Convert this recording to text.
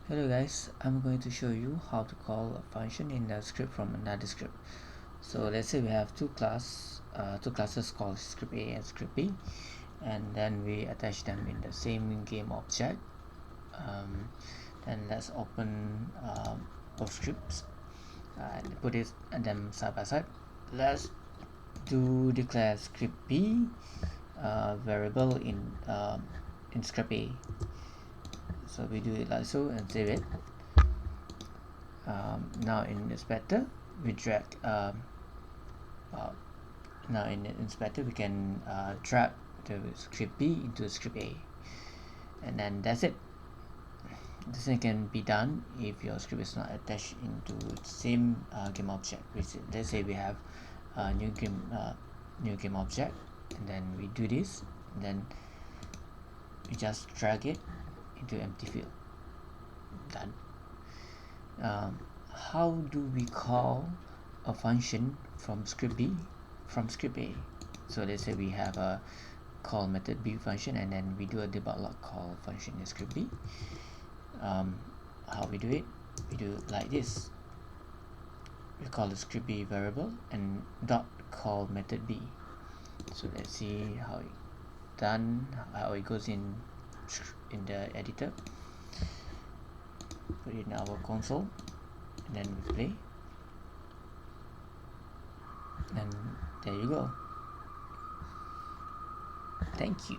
Hello guys, I'm going to show you how to call a function in a script from another script. So let's say we have two classes called script A and script B, and then we attach them in the same game object. Then let's open both scripts and put them side by side. Let's declare script B variable in script A. So we do it like so and save it. Now in inspector we drag now in the inspector we can drag the script B into script A, and then that's it. This thing can be done if your script is not attached into the same game object. Let's say we have a new game object, and then we do this, and then we just drag it into empty field. Done. How do we call a function from script B from script A? So let's say we have a call method B function, and then we do a debug log call function in script B. How we do it? We do it like this. We call the script B variable and dot call method B. So let's see how it goes in the editor. Put it in our console, and then we play, and there you go. Thank you.